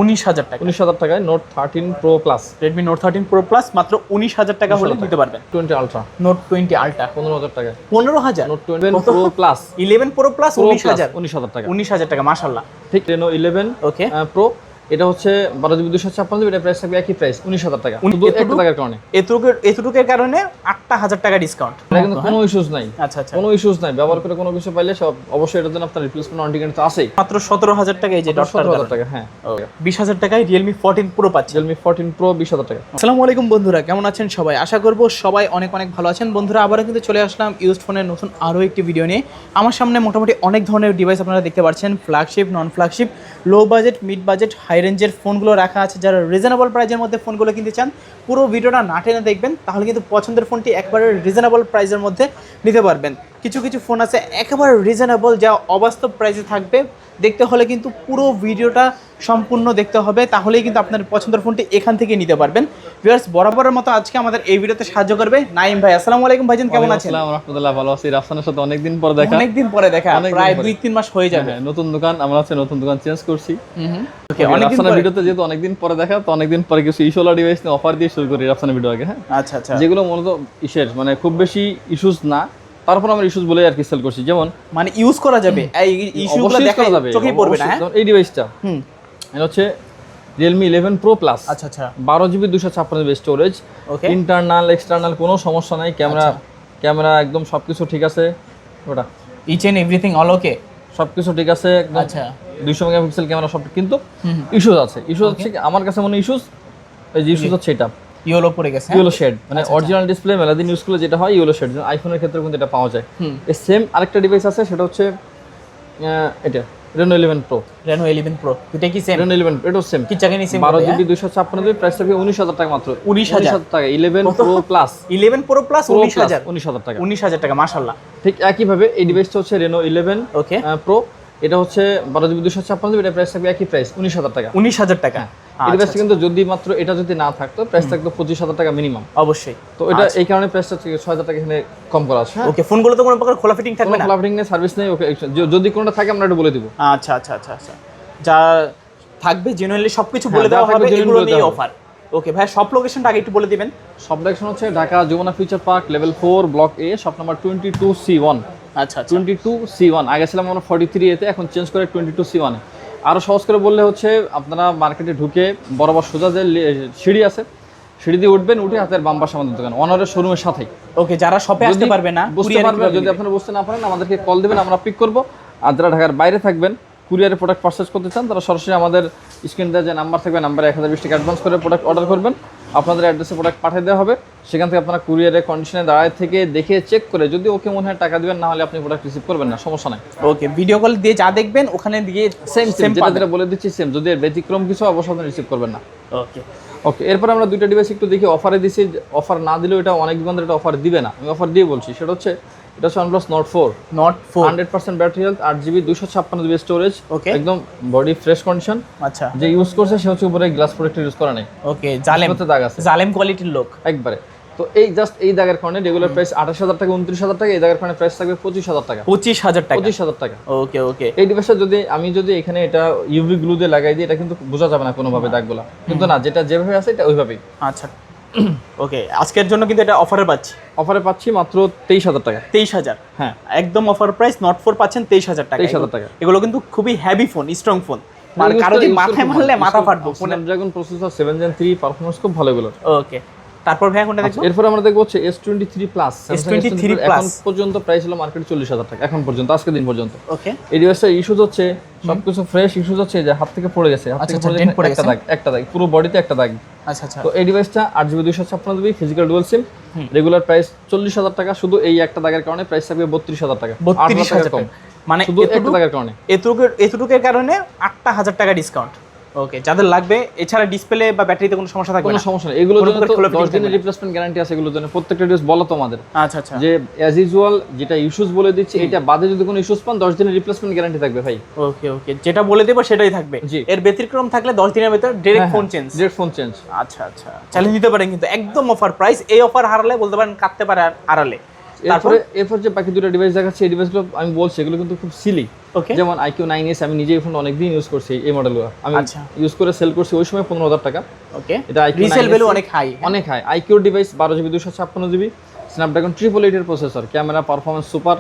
19,000 টাকা। 19,000 টাকায় note 13 pro plus, Redmi Note 13 Pro Plus মাত্র 19,000 টাকা হলে নিতে পারবেন। 20 আলট্রা Note 20 Ultra 15,000 টাকায়, 15,000। Note 11 pro plus 11 Pro Plus 19,000। 19,000 টাকা, 19,000 টাকা, মাশাআল্লাহ। ঠিক। রেনো 11 ওকে। প্রো, এটা হচ্ছে 12GB 256, এটা প্রাইস থাকবে একই প্রাইস 19,000 টাকা, শুধু একটা টাকার কারণে। এতটুকুর কারণে 8,000 টাকা ডিসকাউন্ট। এটা কিন্তু কোনো ইস্যুস নাই, আচ্ছা আচ্ছা, কোনো ইস্যুস নাই। ব্যবহার করে কোনো কিছু পাইলে সব অবশ্যই এটার জন্য আপনার রিপ্লেসমেন্ট ওয়ারেন্টি কিন্তু আছেই। মাত্র 17,000 টাকা এই যে 17,000 টাকা, হ্যাঁ। 20,000 টাকায় Realme 14 Pro পাচ্ছেন। Realme 14 Pro 20,000 টাকা। আসসালামু আলাইকুম বন্ধুরা, কেমন আছেন সবাই? আশা করব সবাই অনেক অনেক ভালো আছেন। বন্ধুরা আবারও কিন্তু চলে আসলাম ইউজড ফোনের নতুন আরও একটি ভিডিও নিয়ে। আমার সামনে মোটামুটি অনেক ধরনের ডিভাইস আপনারা দেখতে পাচ্ছেন, flagship, non flagship, low budget, mid budget, high রেঞ্জের ফোনগুলো রাখা আছে। যারা রিজনেবল প্রাইজের মধ্যে ফোনগুলো কিনতে চান, পুরো ভিডিওটা না টেনে দেখবেন, তাহলে কিন্তু পছন্দের ফোনটি একবারে রিজনেবল প্রাইজের মধ্যে নিতে পারবেন। কিছু কিছু ফোন আছে একেবারে রিজনেবল, যা অবাস্তব প্রাইসে থাকবে। দেখতে হলে কিন্তু পুরো ভিডিওটা সম্পূর্ণ দেখতে হবে, তাহলেই কিন্তু আপনার পছন্দের ফোনটি এখান থেকে নিতে পারবেন। ভিউয়ার্স, বরাবরের মতো আজকে আমাদের এই ভিডিওতে সাহায্য করবে নাইম ভাই। আসসালামু আলাইকুম ভাইজান, কেমন আছেন? আসসালামু আলাইকুম রাহমাতুল্লাহ, ভালো আছি। রাফসানের সাথে অনেকদিন পরে দেখা, অনেকদিন পরে দেখা, প্রায় 2-3 মাস হয়ে যাবে। হ্যাঁ, নতুন দোকান, আমরা হচ্ছে নতুন দোকান চেঞ্জ করছি। ওকে, অনেকদিন রাফসানের পরে ভিডিওতে যেহেতু অনেকদিন পরে দেখা, তো অনেকদিন পরে কিছু ইস্যুলা ডিভাইস নিয়ে অফার দিয়ে শুরু করি রাফসানের ভিডিও আগে। হ্যাঁ, আচ্ছা আচ্ছা, যেগুলো মূলত ইস্যুর মানে খুব বেশি ইস্যুস না, তারপর আমরা ইস্যুস বলে আর কি সেল করছি। যেমন মানে ইউজ করা যাবে, এই ইস্যুগুলো দেখা যাবে, চোখেই পড়বে না। হ্যাঁ, এই ডিভাইসটা এটা হচ্ছে Realme 11 Pro Plus। আচ্ছা আচ্ছা, 12GB 256GB স্টোরেজ, ওকে। ইন্টারনাল এক্সটার্নাল কোনো সমস্যা নাই। ক্যামেরা একদম সবকিছু ঠিক আছে। ওটা each and everything all okay, সবকিছু ঠিক আছে একদম। আচ্ছা, 200 মেগাপিক্সেল ক্যামেরা সব, কিন্তু ইস্যুস আছে। ইস্যুস হচ্ছে কি, আমার কাছে মনে ইস্যুস, এই যে ইস্যুস হচ্ছে এটা ইয়েলো পড়ে গেছে, ইয়েলো শেড, মানে অরিজিনাল ডিসপ্লে মেলাদিন ইউজ করলে যেটা হয় ইয়েলো শেড, আইফোনের ক্ষেত্রে কিন্তু এটা পাওয়া যায়। এই সেম আরেকটা ডিভাইস আছে, সেটা হচ্ছে এটা Reno 11 Pro। Reno 11 Pro দুটো কি সেম? Reno 11 এটাও সেম, কি জায়গায় নিছেন? 12GB 256GB, প্রাইস থাকবে 19,000 টাকা মাত্র। 19,000 টাকা। 11 Pro Plus 11 Pro Plus 19,000 19,000 টাকা, 19,000 টাকা, মাশাআল্লাহ। ঠিক একই ভাবে এই ডিভাইসটা হচ্ছে Reno 11 ওকে, Pro, এটা হচ্ছে 12GB 256GB, এটা প্রাইস থাকবে একই প্রাইস 19,000 টাকা। 19,000 টাকা। এই ডিভাইসটা কিন্তু যদি মাত্র এটা যদি না থাকতো, প্রাইস থাকতো 25,000 টাকা মিনিমাম অবশ্যই। তো এটা এই কারণে প্রাইসটা 6,000 টাকা এখানে কম করা আছে। ওকে, ফোনগুলো তো কোনো প্রকার খোলা ফিটিং থাকবে না? খোলা ফিটিং নেই, সার্ভিস নেই। ওকে, যদি কোনোটা থাকে আমরা এটা বলে দিব। আচ্ছা আচ্ছা আচ্ছা আচ্ছা, যা থাকবে জেনুইনলি সবকিছু বলে দেওয়া হবে, এগুলো নিয়ে অফার। ওকে ভাই, সব লোকেশনটা আগে একটু বলে দিবেন। সব লোকেশন হচ্ছে Dhaka Jamuna future park, level 4, block A, shop number 22C1। আচ্ছা আচ্ছা, 22C1, আগে ছিলাম আমরা 43 এতে, এখন চেঞ্জ করে 22C1 এ। আরও সহজ করে বললে হচ্ছে, আপনারা মার্কেটে ঢুকে বরাবর সোজা যে সিঁড়ি আছে, সিঁড়ি দিয়ে উঠবেন, উঠে হাতের বাম পাশে আমাদের দোকান, ওনারের শোরুমের সাথেই। ওকে, যারা শপে আসতে পারবে না, বুঝতে পারবে, যদি আপনারা বুঝতে না পারেন আমাদেরকে কল দেবেন, আমরা পিক করব। আর যারা ঢাকার বাইরে থাকবেন, কুরিয়ারে প্রোডাক্ট পারচেজ করতে চান, তারা সরাসরি আমাদের স্ক্রিনে যে নাম্বার থাকবে, নাম্বারে 1020 টাকা অ্যাডভান্স করে প্রোডাক্ট অর্ডার করবেন। আপনাদের অ্যাড্রেসে প্রোডাক্ট পাঠিয়ে দেওয়া হবে। সেখান থেকে আপনারা কুরিয়ারে কন্ডিশনে দাঁড়ায় থেকে দেখে চেক করে, যদি ওকে মনে হয় টাকা দিবেন, না হলে আপনি প্রোডাক্ট রিসিভ করবেন না, সমস্যা নাই। ওকে, ভিডিও কল দিয়ে যা দেখবেন ওখানে দিয়ে সেম যেটা বলে দিচ্ছি সেম, যদি এর ব্যতিক্রম কিছু অবশ্যই আপনি রিসিভ করবেন না। ওকে ওকে, এরপর আমরা দুইটা ডিভাইস একটু দেখি অফারে দিছি। অফার না দিলেও এটা অনেক দোকানদার এটা অফার দিবে না, আমি অফার দিয়ে বলছি। সেটা হচ্ছে এটা হচ্ছে OnePlus Nord 4, 100% battery health, 8GB 256GB storage, okay, একদম বডি ফ্রেশ কন্ডিশন। আচ্ছা, যে ইউজ করছে সে হচ্ছে উপরে গ্লাস প্রোটেক্টর ইউজ করা নেই। ওকে, জালেম দাগ আছে, জালেম কোয়ালিটির লোক একবারে। তো এই জাস্ট এই দাগের কারণে রেগুলার প্রাইস 28,000 টাকা, 29,000 টাকা, এই দাগের কারণে প্রাইস থাকবে 25,000 টাকা। 25,000 টাকা, 25,000 টাকা। ওকে ওকে, এই ডিভাইসটা আমি যদি এখানে এটা ইউভি গ্লু দিয়ে লাগাই দিই, এটা কিন্তু বোঝা যাবে না কোনোভাবে দাগগুলো, কিন্তু না, যেটা যেভাবে আছে এটা ওইভাবেই। আচ্ছা ওকে, আজকের জন্য কিন্তু এটা অফারে পাচ্ছি মাত্র 23,000 টাকা। 23,000, হ্যাঁ, একদম অফার প্রাইস। Nord 4 পাচ্ছেন 23,000 টাকা। 23,000 টাকা। এগুলো কিন্তু খুবই হেভি ফোন, স্ট্রং ফোন, মানে কারো যদি মাথায় মারলে মাথা ফাটবে। Snapdragon প্রসেসর 7 Gen 3, পারফরম্যান্স খুব ভালো এগুলো। ওকে, তারপর ভাই কোনটা দেখবো? এরপর আমরা দেখবো হচ্ছে S23 Plus। S23 এখন পর্যন্ত প্রাইস হলো মার্কেটে 40,000 টাকা, এখন পর্যন্ত, আজকে দিন পর্যন্ত। ওকে, এই ডিভাইসটা ইস্যুজ হচ্ছে, সবকিছু ফ্রেশ। ইস্যুজ হচ্ছে যে হাত থেকে পড়ে গেছে, হাত থেকে পড়ে গেছে একটা দাগ, পুরো বডিতে একটা দাগ। আচ্ছা আচ্ছা, তো এই ডিভাইসটা 8GB 256GB ফিজিক্যাল ডুয়াল সিম, রেগুলার প্রাইস 40,000 টাকা, শুধু এই একটা দাগের কারণে প্রাইস থাকবে 32,000 টাকা। 32,000 কম, মানে শুধু একটা দাগের কারণে, এতটুকুর কারণে 8,000 টাকা ডিসকাউন্ট। ওকে, যাদের লাগবে, এছাড়া ডিসপ্লে বা ব্যাটারিতে কোনো সমস্যা থাকবে না? কোনো সমস্যা নেই, এগুলোর জন্য তো 10 দিনের রিপ্লেসমেন্ট গ্যারান্টি আছে। এগুলোর জন্য প্রত্যেকটা ডিভাইস বলা তো আমাদের, আচ্ছা আচ্ছা, যে অ্যাজ ইউজুয়াল যেটা ইস্যুস বলে দিচ্ছি, এটা বাদে যদি কোনো ইস্যুস পান 10 দিনের রিপ্লেসমেন্ট গ্যারান্টি থাকবে ভাই। ওকে ওকে, যেটা বলে দেবো সেটাই থাকবে। এর ব্যতিক্রম থাকলে 10 দিনের ভিতর ডাইরেক্ট ফোন চেঞ্জ। আচ্ছা আচ্ছা, চ্যালেঞ্জ দিতে পারেন কিন্তু একদম অফার প্রাইস। এই অফার হারালে বলতে পারেন কাটতে পারে আড়ালে। এরপর যে বাকি দুটো ডিভাইস দেখাচ্ছি, এই ডিভাইসগুলো আমি বলছি এগুলো কিন্তু খুব সিলি। ওকে, যেমন IQ9s আমি নিজে এই ফোন অনেকদিন ইউজ করছি, এই মডেলগুলো আমি আচ্ছা ইউজ করে সেল করছি ওই সময় 15,000 টাকা। ওকে, এটা IQ9s রিসেল ভ্যালু অনেক হাই, অনেক হাই। আইকিউর ডিভাইস 12GB 256GB, স্ন্যাপড্রাগন 888 এর processor, camera performance super,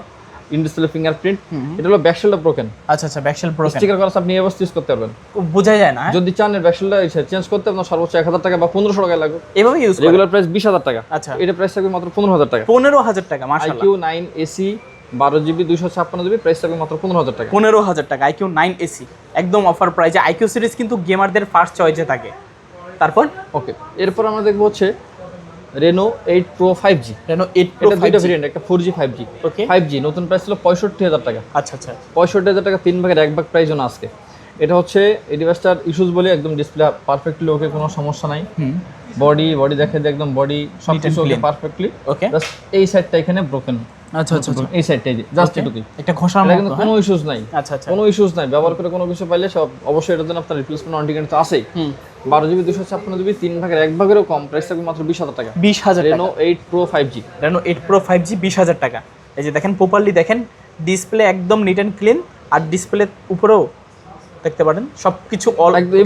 in display fingerprint. এটা হলো ব্যাকশেলটা ব্রোকেন। আচ্ছা আচ্ছা, ব্যাকশেল ব্রোকেন, স্টিকার করা আপনি এই অবস্থা ইউজ করতে পারবেন, বোঝা যায় না। যদি চান এর ব্যাকশেলটা চেঞ্জ করতে আপনার সর্বোচ্চ 1000 টাকা বা 1500 টাকা লাগবে, এভাবে ইউজ করে। রেগুলার প্রাইস 20,000 টাকা। আচ্ছা, এটা প্রাইস থাকবে মাত্র 15,000 টাকা। 15,000 টাকা, মাশাআল্লাহ। IQ9 AC 12GB 256GB, price থাকবে মাত্র 15,000 টাকা। 15,000 টাকা IQ9 AC, একদম অফার প্রাইসে। IQ সিরিজ কিন্তু গেমারদের ফার্স্ট চয়েসে থাকে। তারপর ওকে, এরপর আমরা দেখবো হচ্ছে Reno 8 Pro 5G। Reno 8 Pro এটা দুইটা 5G, ভেরিয়েন্ট, একটা 4G 5G। ওকে, 5G নতুন প্রাইস ছিল 65,000 টাকা। আচ্ছা আচ্ছা, 65,000 টাকা, 3 ভাগের 1 ভাগ প্রাইস জন্য আজকে। এটা হচ্ছে এই ডিভাইসটার ইস্যুস বলে একদম ডিসপ্লে পারফেক্টলি ওকে, কোনো সমস্যা নাই। বডি দেখে একদম বডি সব কিছু ওকে পারফেক্টলি। ওকে, জাস্ট এই সাইডটা এখানে ব্রোকেন। আচ্ছা আচ্ছা, এই সাইডটাই জাস্ট এটুকুই, একটা ঘষার এটা মতো, কিন্তু কোনো ইস্যুস নাই। আচ্ছা আচ্ছা, কোনো ইস্যুস নাই, ব্যবহার করে কোনো কিছু পাইলে সব অবশ্যই এটার জন্য আপনার রিপ্লেসমেন্ট ওয়ারেন্টি কিন্তু আছেই। 12GB 256GB, 3 ভাগের 1 ভাগেরও কম, প্রাইস থাকবে মাত্র 20,000 টাকা। 20,000 টাকা, Reno 8 Pro 5G। Reno 8 Pro 5G 20,000 টাকা। এই যে দেখেন, প্রপারলি দেখেন, ডিসপ্লে একদম নিট অ্যান্ড ক্লিন, আর ডিসপ্লে উপরেও দেখতে পারেন সবকিছু অল একদম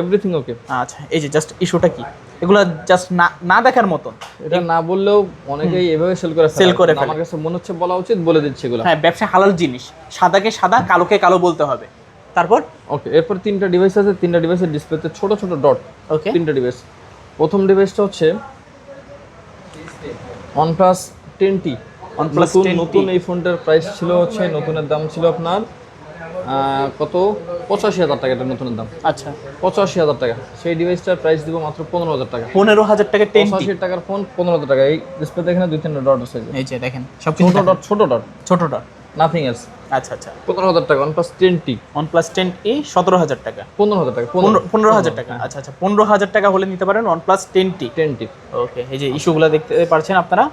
এভরিথিং ওকে। আচ্ছা, এই যে জাস্ট ইস্যুটা কি, এগুলো জাস্ট না দেখার মতন। এটা না বললেও অনেকেই এভাবে সেল করে ফেলে। আমার কাছে মনে হচ্ছে বলা উচিত, বলে দিচ্ছি এগুলো। হ্যাঁ, ব্যবসা হালাল জিনিস, সাদাকে সাদা, কালোকে কালো বলতে হবে। তারপর ওকে, এরপর 3টা ডিভাইস আছে, 3টা ডিভাইসের ডিসপ্লেতে ছোট ছোট ডট। ওকে, 3টা ডিভাইস। প্রথম ডিভাইসটা হচ্ছে OnePlus 10T। OnePlus 10T নতুন এই ফোনটার প্রাইস ছিল হচ্ছে, নতুনের দাম ছিল আপনার কত 85,000 টাকা। এটা নতুনের দাম আচ্ছা, 85,000 টাকা। সেই ডিভাইসটার প্রাইস দিব মাত্র 15,000 টাকা। 15,000 টাকা 10T, 85 টাকার ফোন 15,000 টাকা। এই ডিসপ্লেতে এখানে 2-3টা ডট আছে, এই যে দেখেন সবকিছু ছোট ডট, ছোট ডট, নাথিং এলস। আচ্ছা আচ্ছা, 15,000 টাকা OnePlus 10T। OnePlus 10A 17,000 টাকা, 15,000 টাকা, 15,000 টাকা। আচ্ছা আচ্ছা, 15,000 টাকা হলে নিতে পারেন OnePlus 10T। ওকে, এই যে ইস্যুগুলো দেখতে পাচ্ছেন আপনারা,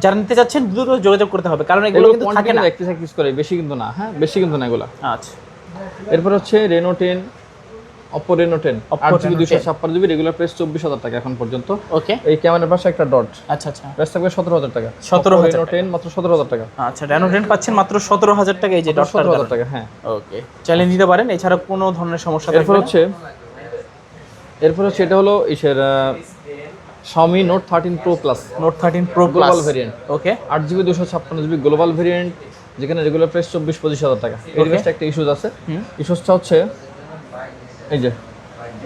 যারা নিতে চাচ্ছেন দ্রুত যোগাযোগ করতে হবে, কারণ এগুলো কিন্তু থাকে না, ইউজ করে বেশি কিন্তু না। হ্যাঁ, বেশি কিন্তু না এগুলো। আচ্ছা, এরপর হচ্ছে Reno 10, Oppo Reno 10 8GB 256GB, regular price 24,000 টাকা এখন পর্যন্ত। ওকে, এই ক্যামেরার পাশে একটা ডট, আচ্ছা আচ্ছা, প্রাইস থাকবে 17,000 টাকা। 17,000 Reno 10 মাত্র 17,000 টাকা। আচ্ছা, Reno 10 পাচ্ছেন মাত্র 17,000 টাকা, এই যে ডটটা 17,000 টাকা। হ্যাঁ, ওকে, চাইলে নিতে পারেন, এছাড়া কোনো ধরনের সমস্যা এরপর হচ্ছে এটা হলো ইসের Xiaomi Note 13 Pro Plus। Note 13 Pro Plus global variant, okay, 8GB 256GB global variant, যেখানে রেগুলার প্রাইস 24-25,000 টাকা। এই ডিভাইসটা একটা ইস্যুস আছে। ইস্যুসটা হচ্ছে এই যে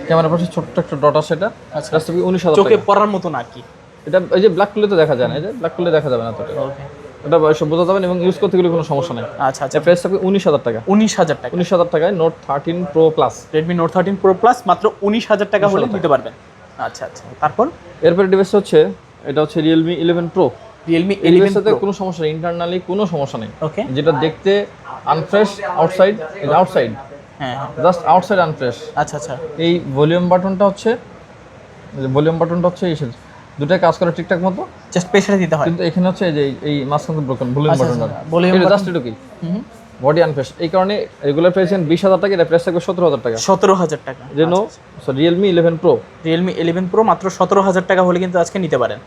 ক্যামেরার পাশে ছোট্ট একটা ডট আছে, এটা আচ্ছা, 19,000 চোখে টাকা। পড়ার মতো না কি, এটা এই যে ব্ল্যাক করলে তো দেখা যায় না, এই যে ব্ল্যাক করলে দেখা যাবে না, তো ওকে, এটা সব বোঝা যাবে না এবং ইউজ করতে গেলে কোনো সমস্যা নেই। আচ্ছা আচ্ছা, প্রাইস থাকবে 19,000 টাকা। 19,000 টাকা, 19,000 টাকায় Note 13 Pro Plus। Redmi Note 13 Pro Plus মাত্র 19,000 টাকা হলে নিতে পারবেন। আচ্ছা আচ্ছা, তারপর এরপর ডিভাইস হচ্ছে এটা হচ্ছে Realme 11 Pro। Realme এই 11 ডিভাইসটাতে Pro, কোনো সমস্যা নেই, ইন্টারনালি কোনো সমস্যা নেই। ওকে, যেটা দেখতে আনফ্রেশ আউটসাইড, আউটসাইড হ্যাঁ হ্যাঁ, জাস্ট আউটসাইড আনফ্রেশ। আচ্ছা আচ্ছা, এই ভলিউম বাটনটা হচ্ছে এই দুটাই কাজ করে ঠিকঠাক মতো, জাস্ট প্রেসারে দিতে হয়, কিন্তু এখানে হচ্ছে এই যে এই মাঝখানে ব্রোকেন ভলিউম আচ্ছা, বাটনটা, আচ্ছা, volume এটা button- জাস্ট এটুকুই, বডি আনফ্রেশ। এই কারণে রেগুলার প্রাইস 20,000 টাকা, এটা প্রাইস থাকবে 17,000 টাকা। 17,000 টাকা, Reno Realme 11 Pro। Realme 11 Pro মাত্র 17,000 টাকা হলে কিন্তু আজকে নিতে পারেন।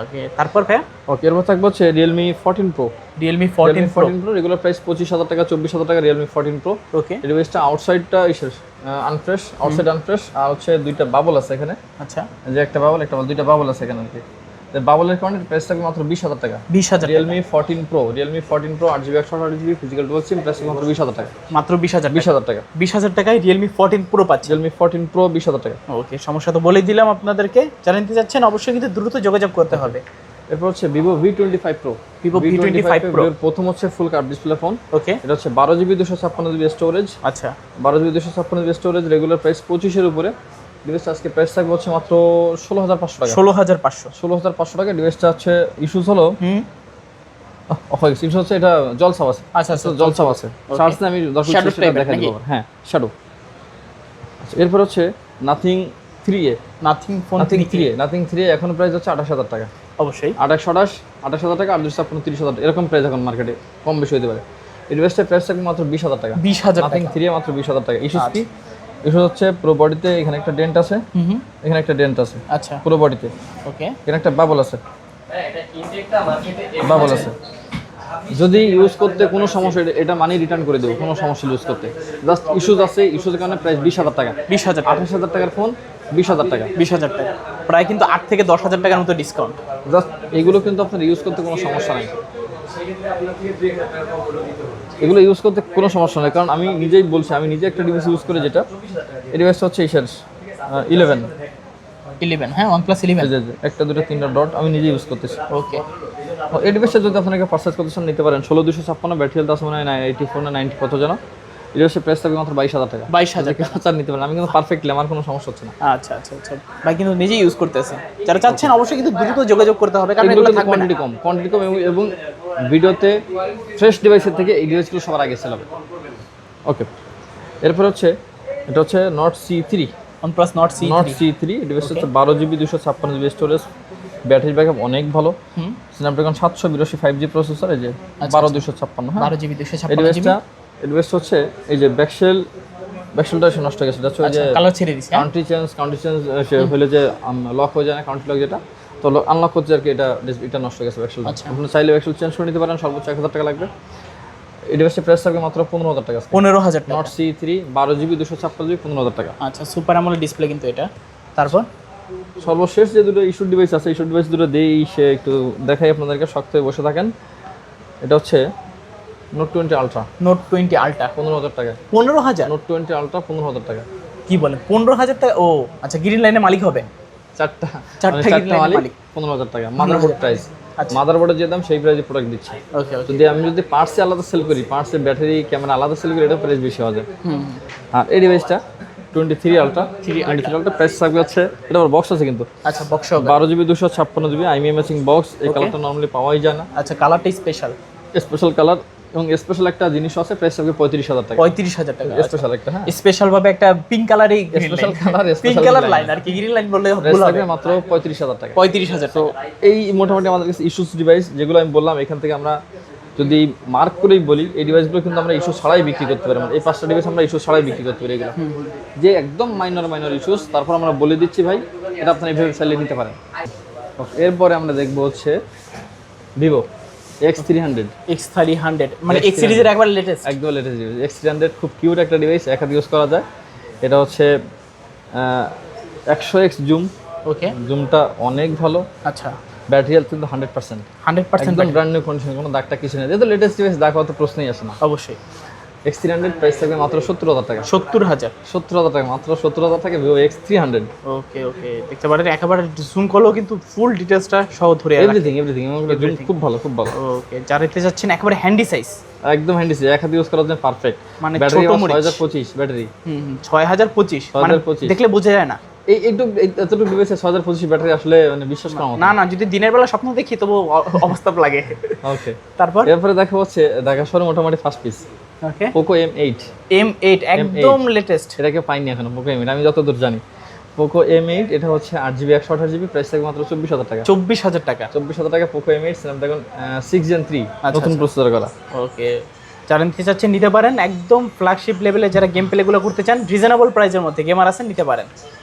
ওকে, তারপর ভাইয়া ওকে, এরপর থাকবে হচ্ছে Realme 14 Pro। Realme 14 Pro, regular price 25,000 টাকা, 24,000 টাকা Realme 14 Pro। ওকে, এই ডিভাইসটা আউটসাইডটা আনফ্রেশ, আউটসাইড আনফ্রেশ, আর হচ্ছে দুইটা বাবল আছে এখানে, আচ্ছা, যে একটা বাবল দুইটা বাবল আছে এখানে আর কি। বাবলের কারণে প্রাইস থাকবে মাত্র 20,000 টাকা। 20,000 টাকা, Realme 14 Pro 8GB 128GB physical dual SIM, price মাত্র 20,000 টাকা। মাত্র 20,000 20,000 টাকা 20,000 টাকায় Realme 14 Pro পাচ্ছেন। Realme 14 Pro 20,000 টাকা। ওকে, সমস্যা তো বলেই দিলাম আপনাদেরকে, যারা নিতে যাচ্ছেন অবশ্যই কিন্তু দ্রুত যোগাযোগ করতে হবে। এরপর হচ্ছে Vivo V25 Pro। Vivo V25 Pro, এর প্রথম হচ্ছে ফুল কার্ভ ডিসপ্লে ফোন। ওকে, এটা হচ্ছে 12GB 256GB স্টোরেজ, আচ্ছা, 12GB 256GB storage, regular price 25 এর উপরে। ডিভাইসটা আজকে প্রাইস থাকবে হচ্ছে মাত্র 16,500 টাকা। 16,500, 16,500 টাকা। ডিভাইসটা হচ্ছে ইস্যুস হলো ইস্যুস হচ্ছে এটা জলসা আছে। আচ্ছা আচ্ছা, জলসা আছে, চার্জ আমি Shadow type দেখাই নাকি? দেব। হ্যাঁ, শ্যাডো। আচ্ছা, এরপর হচ্ছে Nothing 3A। Nothing phone Nothing 3A এখন প্রাইস হচ্ছে 28,000 টাকা। অবশ্যই 28,000 টাকা, 856 30,000 এরকম প্রাইস এখন মার্কেটে, কম বেশি হতে পারে। এই ডিভাইসটার প্রাইস থাকবে মাত্র 20,000 টাকা। 20,000 টাকা, Nothing 3A মাত্র 20,000 টাকা। ইস্যুস কি? ইস্যুস হচ্ছে পুরো বডিতে এখানে একটা ডেন্ট আছে, এখানে একটা ডেন্ট আছে আচ্ছা, পুরো বডিতে, ওকে, এখানে একটা বাবল আছে, বা বলেছে যদি ইউজ করতে কোনো সমস্যা এটা মানি রিটার্ন করে দেবো, কোনো সমস্যা ইউজ করতে। জাস্ট ইস্যুজ আছে, ইস্যুজের কারণে প্রাইস 20,000 টাকা। 20,000, 28,000 টাকার ফোন 20,000 টাকা। 20,000 টাকা, প্রায় কিন্তু 8 থেকে 10,000 টাকার মতো ডিসকাউন্ট। জাস্ট এগুলো কিন্তু আপনার ইউজ করতে কোনো সমস্যা নেই, এগুলো ইউজ করতে কোনো সমস্যা নেই। কারণ আমি নিজেই বলছি, আমি নিজে একটা ডিভাইস ইউজ করি, যেটা এই ডিভাইসটা হচ্ছে 11, হ্যাঁ OnePlus 11 একটা দুটো তিনটা ডট আমি নিজে ইউজ করতেছি। ওকে। এই ডিভাইসটা যদি আপনাকে পারচেজ করতে চান নিতে পারেন। 16,256 ব্যাটারি হেলথ আছে মনে হয় 84 না 90 কত যেন। এই ডিভাইসের প্রাইস থাকবে মাত্র 22,000 টাকা। 22,000 টাকা চান নিতে পারেন। আমি কিন্তু পারফেক্টলি, আমার কোনো সমস্যা হচ্ছে না। আচ্ছা আচ্ছা আচ্ছা, ভাই কিন্তু নিজেই ইউজ করতেছে, যারা চাচ্ছেন অবশ্যই কিন্তু দ্রুত যোগাযোগ করতে হবে, কারণ এগুলো থাকবে না। কোয়ান্টিটি কম এবং ভিডিওতে ফ্রেশ ডিভাইসের থেকে এই ডিভাইসগুলো সবার আগে সেল হবে। ওকে, এরপর হচ্ছে এটা হচ্ছে not C3, OnePlus Nord C3 ডিভাইসটা হচ্ছে 12GB 256GB storage, battery backup অনেক ভালো, স্ন্যাপড্রাগন 782 5G প্রসেসর, এই যে 12/256, হ্যাঁ 12GB এই 256GB। ডিভাইসটা হচ্ছে এই যে ব্যাকশেলটা এসে নষ্ট হয়ে গেছে, এটা হচ্ছে যে কালার ছেড়ে দিছে। কাউন্ট্রি চেঞ্জ হলে যে লক হয়ে যায় না, কাউন্ট্রি লক যেটা, তো আনলক করছে আর কি, এটা নষ্ট হয়ে গেছে ব্যাকশেলটা। আপনি চাইলে ব্যাকশেল চেঞ্জ করে নিতে পারেন, সর্বোচ্চ 1,000 টাকা লাগবে। এই ডিভাইসের প্রাইস থাকবে মাত্র 15,000 টাকা। 15,000 টাকা। নট C3 12GB 256GB 15,000 টাকা। আচ্ছা, সুপার অ্যামোলেড ডিসপ্লে কিন্তু এটা। তারপর সর্বশেষ যে দুটো ইস্যু ডিভাইস আছে, ইস্যু ডিভাইস দুটো দেই সে একটু দেখাই আপনাদেরকে, শক্ত হয়ে বসে থাকেন। এটা হচ্ছে নোট 20 আলট্রা, নোট 20 আলট্রা 15,000 টাকা। 15,000? নোট 20 আলট্রা 15,000 টাকা। কি বলেন, 15,000 টাকা? ও আচ্ছা, গ্রিন লাইনে মালিক হবে। চারটা গ্রিন লাইনের মালিক, 15,000 টাকা। মাদারবোর্ড প্রাইস, মাদারবোর্ডের যে দাম সেই প্রাইসে প্রোডাক্ট দিচ্ছে। ওকে ওকে। যদি পার্টসে আলাদা সেল করি, পার্টসে ব্যাটারি ক্যামেরা আলাদা সেল করি, এটা প্রাইস বেশি হবে। আর এই ডিভাইসটা 23 আলট্রা, প্রাইস থাকবে হচ্ছে, এটা আবার বক্স আছে কিন্তু। আচ্ছা, box 12GB 256GB IMEI matching box. এই কালারটা নরমালি পাওয়াই যায় না। আচ্ছা, কালারটা স্পেশাল কালার, এবং স্পেশাল একটা জিনিস আছে, প্রাইস থাকবে 35,000 টাকা। 35,000 টাকা স্পেশাল একটা, হ্যাঁ স্পেশাল ভাবে একটা পিঙ্ক কালারই, special colour, pink colour line আর কি, গ্রিন লাইন বললে ভুল হবে। মাত্র 35,000 টাকা। 35,000 তো এই মোটামুটি আমাদের কাছে ইস্যুস ডিভাইস যেগুলো আমি বললাম, এখান থেকে আমরা যদি মার্ক করেই বলি, এই ডিভাইসগুলো কিন্তু আমরা ইস্যু ছাড়াই বিক্রি করতে পারি। এই 5টা ডিভাইস আমরা ইস্যু ছাড়াই বিক্রি করতে পারি। এগুলো যে একদম মাইনর ইস্যুস, তারপর আমরা বলে দিচ্ছি ভাই এটা আপনি এইভাবে চালিয়ে নিতে পারেন। এরপরে আমরা দেখবো হচ্ছে ভিভো X300, মানে X সিরিজের একবার লেটেস্ট, একদম লেটেস্ট ডিভাইস। X300 খুব কিউট একটা ডিভাইস, একাধিক ইউজ করা যায়। এটা হচ্ছে 100x জুম, ওকে, জুমটা অনেক ভালো। আচ্ছা, ব্যাটারি হেলথ কিন্তু 100%, একদম ব্র্যান্ড নিউ কন্ডিশন, কোনো দাগটা কিছু নেই। যেহেতু লেটেস্ট ডিভাইস, দাগ হওয়ার তো প্রশ্নই আসে না। অবশ্যই। X300 প্রাইস থাকবে মাত্র 70,000 টাকা। 70,000 টাকা, মাত্র 70,000 টাকা ভিভো X300। ওকে ওকে, দেখতে পারেন একেবারে জুম করলেও কিন্তু ফুল ডিটেইলসটা সহ ধরে রাখে, এভরিথিং জুম খুব ভালো। ওকে, যারা নিতে যাচ্ছেন একেবারে হ্যান্ডি সাইজ, একদম হ্যান্ডি সাইজ, একাধিক ইউজ করার জন্য পারফেক্ট। মানে ব্যাটারি ছোট মরিচ, 6025 ব্যাটারি, 6025, মানে দেখলে বোঝা যায় না। এতটুকু ডিভাইসে 6025 ব্যাটারি আসলে মানে বিশ্বাস করার মতো না, যদি দিনের বেলা স্বপ্ন দেখি তবু অবস্থা লাগে। ওকে, তারপর এরপরে দেখা হচ্ছে ঢাকা শহরে মোটামুটি first piece okay, Poco M8 একদম লেটেস্ট। এটাকে পাইনি এখনো পোকো M8, আমি যতদূর জানি। পোকো M8 এটা হচ্ছে 8GB 128GB, প্রাইস থাকবে মাত্র 24,000 টাকা। 24,000 টাকা, 24,000 টাকা পোকো M8 স্ন্যাপড্রাগন 6 Gen 3 নতুন প্রসেসর করা। ওকে, যারা নিতে চাচ্ছেন নিতে পারেন, একদম ফ্ল্যাগশিপ লেভেলে যারা গেম প্লেগুলো করতে চান, রিজনেবল প্রাইসের মধ্যে গেমার আছেন, নিতে পারেন।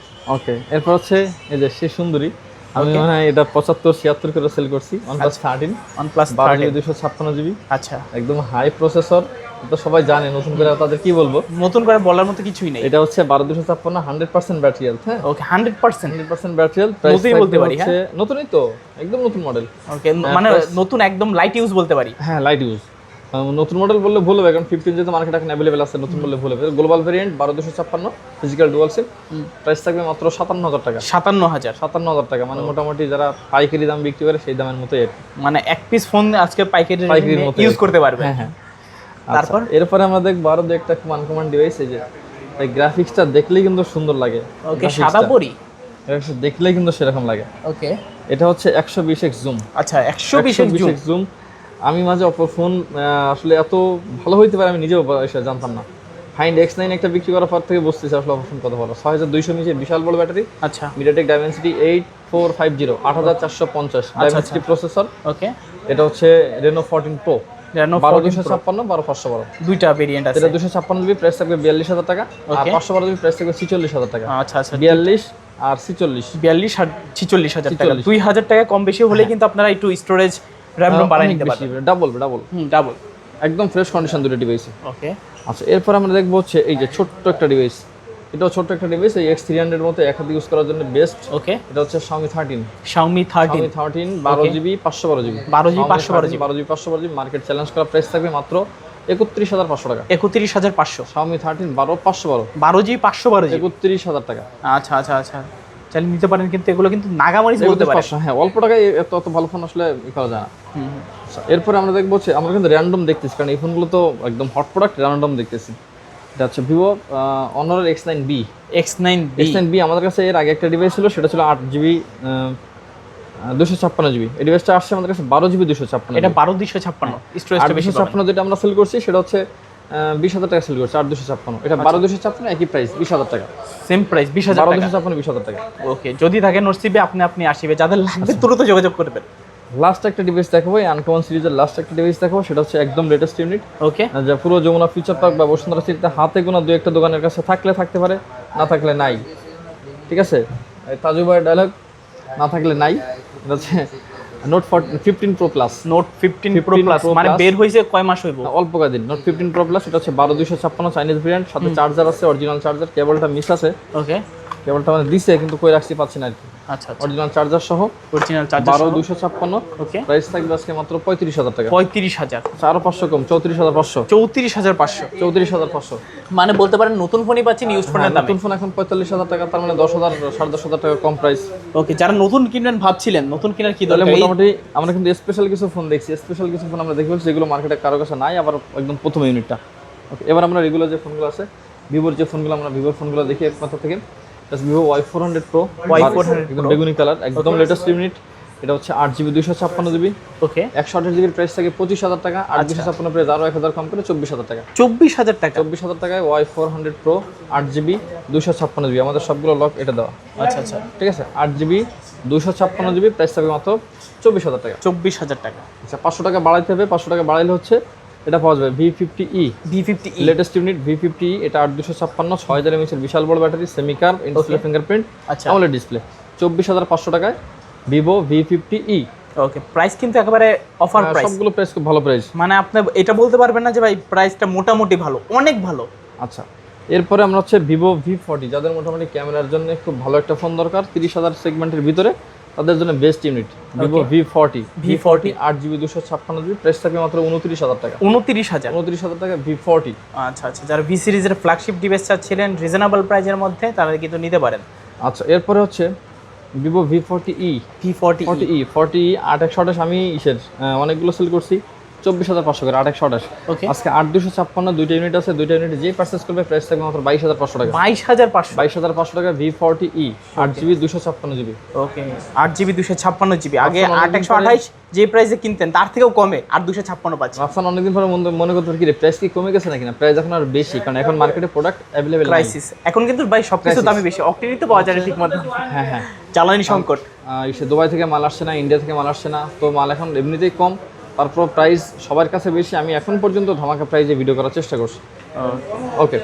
ওকে, এরপর হচ্ছে এই যে সে সুন্দরী, আমি মনে হয় এটা 75-76 করে সেল করছি। OnePlus 13, 12GB 256GB, আচ্ছা, একদম হাই প্রসেসর, তো সবাই জানে, নতুন করে তাদের কি বলবো, নতুন করে বলার মতো কিছুই নেই। এটা হচ্ছে 12/256, 100% ব্যাটারি হেলথ। হ্যাঁ ওকে, 100% ব্যাটারি হেলথ, নতুনই বলতে পারি। হ্যাঁ, নতুনই তো, একদম নতুন মডেল। ওকে, মানে নতুন একদম লাইট ইউজ বলতে পারি। হ্যাঁ, লাইট ইউজ। নতুন মডেল বললে ভুল হবে, কারণ 15 যেহেতু মার্কেটে এখন অ্যাভেলেবেল আছে, নতুন বললে ভুল হবে। Global variant 12/256 physical dual SIM, price থাকবে মাত্র 57,000 টাকা। 57,000 টাকা, মানে মোটামুটি যারা পাইকারি দাম বিক্রি করে সেই দামের মতোই, মানে এক পিস ফোন আজকে পাইকারির মতো ইউজ করতে পারবে। হ্যাঁ। তারপর এরপরে আমরা দেখবো আরো একটা খুব আনকমন ডিভাইস, এই যে এই গ্রাফিক্সটা দেখলেই কিন্তু সুন্দর লাগে। ওকে, সাদা পরি, দেখলেই কিন্তু সেরকম লাগে। ওকে, এটা হচ্ছে 120x জুম। আচ্ছা, 120x জুম। আমি মাঝে অপর ফোন আসলে এত ভালো হইতে পারে আমি নিজেও জানতাম না। ফাইন্ড X9 একটা বিক্রি করার পর থেকে বুঝতেছি আসলে অপর ফোন কত ভালো। 6200 mAh বিশাল বড় ব্যাটারি। আচ্ছা, MediaTek Dimensity 8450, 8450 Dimensity processor. Okay, এটা হচ্ছে Reno 14 Pro, 12/256, 12/512, দুইটা ভেরিয়েন্ট আছে। এটা 256GB, প্রাইস থাকবে 42,000 টাকা। আর 512GB প্রাইস থাকবে 46,000 টাকা। আচ্ছা, 42 আর 46 42 আর 46,000 টাকা, 46,000 2,000 টাকা কম বেশি হলে কিন্তু আপনারা একটু স্টোরেজ র্যাম রোম বাড়ায় নিতে পারবেন। ডাবল ডাবল একদম ফ্রেশ কন্ডিশন দুটো ডিভাইস। ওকে। আচ্ছা, এরপর আমরা দেখবো হচ্ছে এই যে ছোট্ট একটা ডিভাইস, এটাও ছোট্ট একটা ডিভাইস, এই X300 এর মতো একাধিক ইউজ করার জন্য বেস্ট। ওকে। এটা হচ্ছে Xiaomi 13 12 GB 512 GB 12 GB 512 GB 12 GB 512 GB market challenge করা প্রাইস থাকবে মাত্র 31,500 টাকা। 31,500 Xiaomi 13 12 512 12 GB 512 GB 31,000 টাকা। আচ্ছা আচ্ছা আচ্ছা, চাইলে নিতে পারেন, কিন্তু এগুলো কিন্তু নাগামারি বলতে পারে। হ্যাঁ, অল্প টাকায় এত ভালো ফোন আসলে করা যায় না। আচ্ছা, এরপরে আমরা দেখবো হচ্ছে আমরা কিন্তু র্যান্ডম দেখতেছি, কারণ এই ফোনগুলো তো একদম হট প্রোডাক্ট, র্যান্ডম দেখতেছি। এটা হচ্ছে ভিভো অনারের X9B। X9B আমাদের কাছে এর আগে একটা ডিভাইস ছিল, সেটা ছিল 8GB 256GB। এই ডিভাইসটা আসছে আমাদের কাছে 12GB 256। এটা 12,256 স্টোরেজটা বেশি 256 যেটা আমরা সেল করছি সেটা হচ্ছে 20,000 টাকা সেল করছি। 8,256 এটা 12,256 একই প্রাইস 20,000 টাকা, সেম প্রাইস 20,000 টাকা। 12,256 20,000 টাকা। ওকে, যদি থাকে নসিবে আপনি আসিবে, যাদের লাগবে দ্রুত যোগাযোগ করবেন। লাস্ট একটা ডিভাইস দেখাবো, এই আনকমন সিরিজের লাস্ট একটা ডিভাইস দেখাবো, সেটা হচ্ছে একদম লেটেস্ট ইউনিট। ওকে। যা পুরো যমুনা ফিউচার পার্ক বা বসুন্ধরা সিটিতে হাতে গোনা দু একটা দোকানের কাছে থাকতে পারে, না থাকলে নাই। ঠিক আছে, তাজুবাইয়ের ডায়লগ, না থাকলে নাই। এটা হচ্ছে note 15 pro plus. Note 15 pro plus মানে বের হইছে কয় মাস হইব? অল্প কয়েকদিন। নোট 15 প্রো প্লাস, এটা হচ্ছে 12,256 চাইনিজ ভেরিয়েন্ট, সাথে চার্জার আছে, অরিজিনাল চার্জার। কেবলটা মিস আছে। ওকে। কেবলটা মানে দিছে কিন্তু কই রাখছি পাচ্ছি না আর কি। আচ্ছা আচ্ছা, অরিজিনাল চার্জার সহ, অরিজিনাল চার্জার 12,256। ওকে। প্রাইস থাকবে আজকে মাত্র 35,000 টাকা। 35,000, আরো 500 কম, 34,500। 34,500 34,500 মানে বলতে পারেন নতুন ফোনই পাচ্ছেন ইউজ ফোনের দামে। নতুন ফোন এখন 45,000 টাকা, তার মানে 10,000 10,500 টাকা কম প্রাইস। ওকে, যারা নতুন কিনবেন ভাবছিলেন, নতুন কেনার কি তাহলে দরকার? মোটামুটি আমরা কিন্তু স্পেশাল কিছু ফোন দেখছি, স্পেশাল কিছু ফোন আমরা দেখে বলছি যেগুলো মার্কেটে কারো কাছে নাই, আবার একদম প্রথম ইউনিটটা। ওকে, এবার আমরা রেগুলার যে ফোনগুলো আছে, ভিভোর যে ফোনগুলো, আমরা ভিভোর ফোনগুলো দেখি একমাত্র থেকে। ভিভো Y400 Pro, একদম বেগুনি কালার, একদম লেটেস্ট ইউনিট। এটা হচ্ছে 8GB 256GB। ওকে। 128GB প্রাইস থাকে 25,000 টাকা, আর 256 প্রাইস আরো 1,000 কম করে 24,000 টাকা। 24,000 টাকা। 24,000 টাকায় Y400 Pro 8GB 256GB, আমাদের সবগুলো লক এটা দেওয়া। আচ্ছা আচ্ছা, ঠিক আছে, 8GB 256GB প্রাইস থাকবে মাত্র 24,000 টাকা। 24,000 টাকা। আচ্ছা, 500 টাকা বাড়াইতে হবে, 500 টাকা বাড়াইলে হচ্ছে এটা পাওয়া যাবে V50e। V50e latest unit V50e, এটা 8,256 6000 mAh বিশাল বড় battery, semi curve, in-display fingerprint, আচ্ছা। AMOLED display. 24,500 টাকায় ভিভো V50e। ওকে, প্রাইস কিন্তু একেবারে অফার প্রাইস, সবগুলো প্রাইস খুব ভালো প্রাইস। মানে আপনি এটা বলতে পারবেন না যে ভাই প্রাইসটা মোটামুটি ভালো, অনেক ভালো। আচ্ছা, এরপরে আমরা হচ্ছে ভিভো V40, যাদের মোটামুটি ক্যামেরার জন্য খুব ভালো একটা ফোন দরকার 30,000 সেগমেন্টের ভিতরে, তাদের জন্য best unit Vivo V40। 8GB 256GB price থাকবে মাত্র 29,000 টাকা। 29,000 টাকা V40। আচ্ছা আচ্ছা, যারা ভি সিরিজের ফ্ল্যাগশিপ ডিভাইস চাচ্ছিলেন রিজনেবল প্রাইসের মধ্যে, তারা কিন্তু নিতে পারেন। আচ্ছা, এরপরে হচ্ছে ভিভো V40e। 40e 8/128 আমি অনেকগুলো সেল করছি 24,500 করে, 8/128। ওকে। আজকে 8,256 দুইটা ইউনিট আছে, দুইটা ইউনিট যে পারচেজ করবে প্রাইস থাকবে মাত্র 22,500 টাকা। 22,500 22,500 টাকা V40e 8GB 256GB। ওকে, 8GB 256GB, আগে 8/128 যে প্রাইসে কিনতেন তার থেকেও কমে আর 256 পাচ্ছেন। রাফসান অনেকদিন পরে মনে করতে কি রে, প্রাইস কি কমে গেছে নাকি? না, প্রাইস এখন আর বেশি, কারণ এখন মার্কেটে প্রোডাক্ট অ্যাভেলেবেল নাই। ক্রাইসিস এখন কিন্তু ভাই সবকিছু দামই বেশি, অক্টেনই তো পাওয়া যায় না ঠিকমতো। হ্যাঁ হ্যাঁ, জ্বালানি সংকট। দুবাই থেকে মাল আসছে না, ইন্ডিয়া থেকে মাল আসছে না, তো মাল এখন এমনিতেই কম, তারপর প্রাইস সবার কাছে বেশি। আমি এখন পর্যন্ত ধামাকা প্রাইসে ভিডিও করার চেষ্টা করছি। ওকে,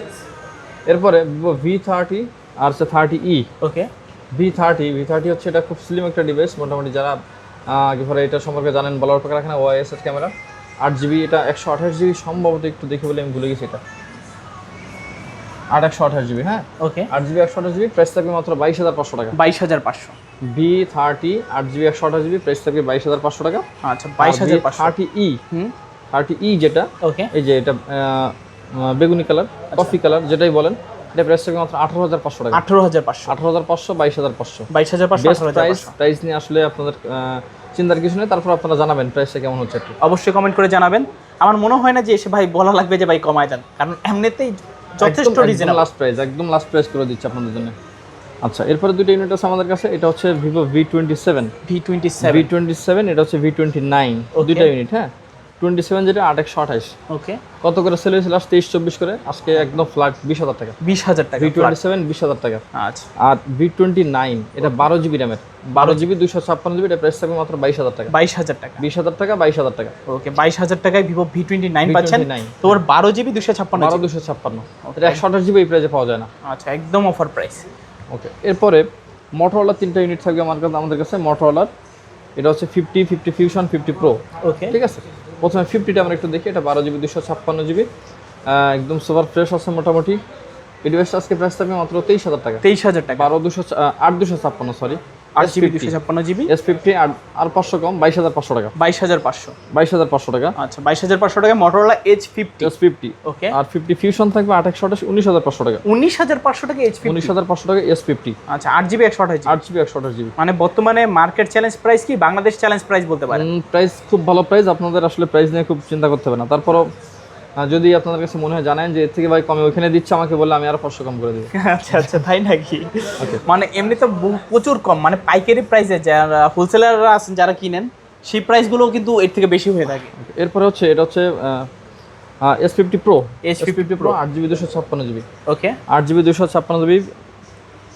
এরপরে ভিভো V30 আর হচ্ছে 30e। ওকে। V30 হচ্ছে এটা খুব স্লিম একটা ডিভাইস, মোটামুটি যারা আগে পরে এটা সম্পর্কে জানেন বলার প্রকার রাখে না। OIS ক্যামেরা, 8GB, এটা 128GB সম্ভবত, একটু দেখে বলে আমি ভুলে গেছি। এটা 128GB, হ্যাঁ ওকে। 8GB 128GB প্রাইস থাকবে মাত্র 22,500 টাকা। 22,500। V30 8GB 128GB প্রাইস থাকবে 22,500 টাকা। আচ্ছা, 22,500। 30e 30e যেটা, ওকে। এই যে এটা বেগুনি কালার, কফি কালার যেটাই বলেন, এটা প্রাইস থাকবে মাত্র 18,500 টাকা। 18,500। 18,500 22,500। 22,500 প্রাইস নিয়ে আসলে আপনাদের চিন্তার কিছু নেই। তারপর আপনারা জানাবেন প্রাইসটা কেমন হচ্ছে একটু অবশ্যই কমেন্ট করে জানাবেন। আমার মনে হয় না যে এসে ভাই বলা লাগবে যে ভাই কমায় দেন, কারণ এমনিতেই যথেষ্ট রিজনেবল। একদম লাস্ট প্রাইস করে দিচ্ছি আপনাদের জন্য। আচ্ছা, এরপরে দুটো ইউনিট আছে আমাদের কাছে, এটা হচ্ছে ভিভো V27। এটা হচ্ছে V29, দুইটা ইউনিট। হ্যাঁ, 27 যেটা 8/128। ওকে। কত করে সেল হয়েছিল? 23-24 করে, আজকে একদম ফ্ল্যাট 20,000 টাকা। 20,000 টাকা। V27 20,000 টাকা। আচ্ছা। আর V29 এটা 12GB র্যামের, 12GB 256GB, এটা প্রাইস থাকবে মাত্র 22,000 টাকা। 22,000 টাকা। 20,000 টাকা, 22,000 টাকা। ওকে, 22,000 টাকায় ভিভো V29 পাচ্ছেন। তো ওর 12GB 256। 12,256 এটা 128GB এই প্রাইসে পাওয়া যায় না। আচ্ছা, একদম অফার প্রাইস। ওকে, এরপরে মোটরোলার 3টা ইউনিট থাকবে আমাদের কাছে মোটরোলার। এটা হচ্ছে 50, 50 ফিউশন, 50 প্রো। ওকে, ঠিক আছে, প্রথমে 50টা আমরা একটু দেখি। এটা 12 GB 256 GB, একদম সুপার ফ্রেশ আছে মোটামুটি। এই ডিভাইসটা আজকে প্রাইস থাকবে মাত্র 23,000 টাকা। 23,000 টাকা। 8,256 সরি, 8GB 256GB S50 আর 500 কম, 22,500 টাকা। 22,500। 22,500 টাকা। আচ্ছা, 22,500 টাকা Motorola H50। S50 ওকে, আর 50 ফিউশন থাকবে 828, 19,500 টাকা। 19,500 টাকা H50। 19,500 টাকা S50। আচ্ছা, 8GB 128GB। 8GB 128GB। মানে বর্তমানে মার্কেট চ্যালেঞ্জ প্রাইস কি বাংলাদেশ চ্যালেঞ্জ প্রাইস বলতে পারেন? প্রাইস খুব ভালো প্রাইস, আপনাদের আসলে প্রাইস নিয়ে খুব চিন্তা করতে হবে না। তারপরও যদি আপনাদের কাছে মনে হয় জানেন যে এর থেকে ভাই কমে ওইখানে দিচ্ছে, আমাকে বললে আমি আরো 500 কম করে দিব। আচ্ছা আচ্ছা, তাই নাকি? মানে এমনি তো প্রচুর কম, মানে পাইকারি প্রাইসে যারা হোলসেলাররা আছেন যারা কিনেন সেই প্রাইসগুলো কিন্তু এর থেকে বেশি হয়ে থাকে। এরপরে হচ্ছে এটা হচ্ছে S50 Pro। H50 Pro 8GB 256GB। ওকে, 8GB 256GB